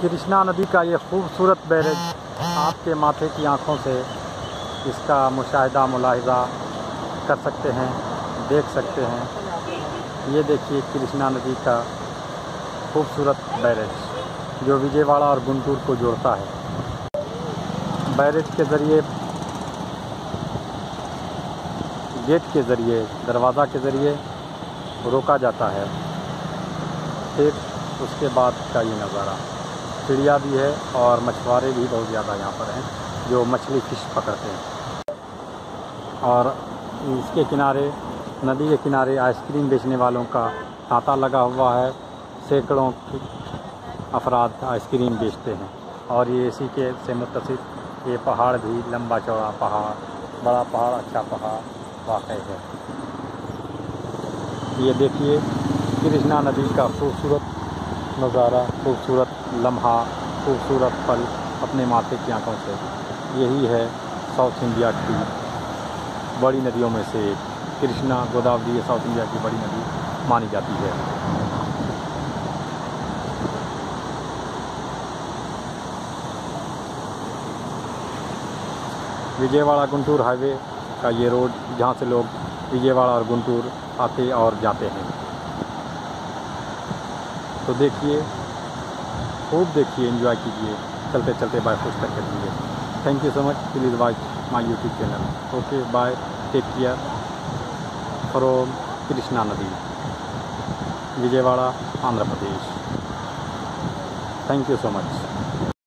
कृष्णा नदी का ये खूबसूरत बैरेज आपके माथे की आँखों से इसका मुशाहिदा मुलाहिज़ा कर सकते हैं, देख सकते हैं। ये देखिए कृष्णा नदी का खूबसूरत बैरेज जो विजयवाड़ा और गुंटूर को जोड़ता है। बैरेज के ज़रिए, गेट के ज़रिए, दरवाज़ा के ज़रिए रोका जाता है। फिर उसके बाद का ये नज़ारा, चिड़िया भी है और मछुआरे भी बहुत ज़्यादा यहाँ पर हैं जो मछली फ़िश पकड़ते हैं। और इसके किनारे, नदी के किनारे आइसक्रीम बेचने वालों का तांता लगा हुआ है। सैकड़ों अफराद आइसक्रीम बेचते हैं। और ये इसी के से मुत्तसिफ ये पहाड़ भी, लंबा चौड़ा पहाड़, बड़ा पहाड़, अच्छा पहाड़ वाक़ई है। ये देखिए कृष्णा नदी का खूबसूरत नज़ारा, खूबसूरत लम्हा, खूबसूरत पल अपने माथे की आँखों से। यही है साउथ इंडिया की बड़ी नदियों में से एक। कृष्णा गोदावरी साउथ इंडिया की बड़ी नदी मानी जाती है। विजयवाड़ा गुंटूर हाईवे का ये रोड, जहाँ से लोग विजयवाड़ा और गुंटूर आते और जाते हैं। तो देखिए, खूब देखिए, एंजॉय कीजिए, चलते चलते बाय पुस्तक करिए। Thank you so much. Please watch my YouTube channel. Okay, bye, take care from Krishna नदी, Vijayawada, Andhra Pradesh. Thank you so much.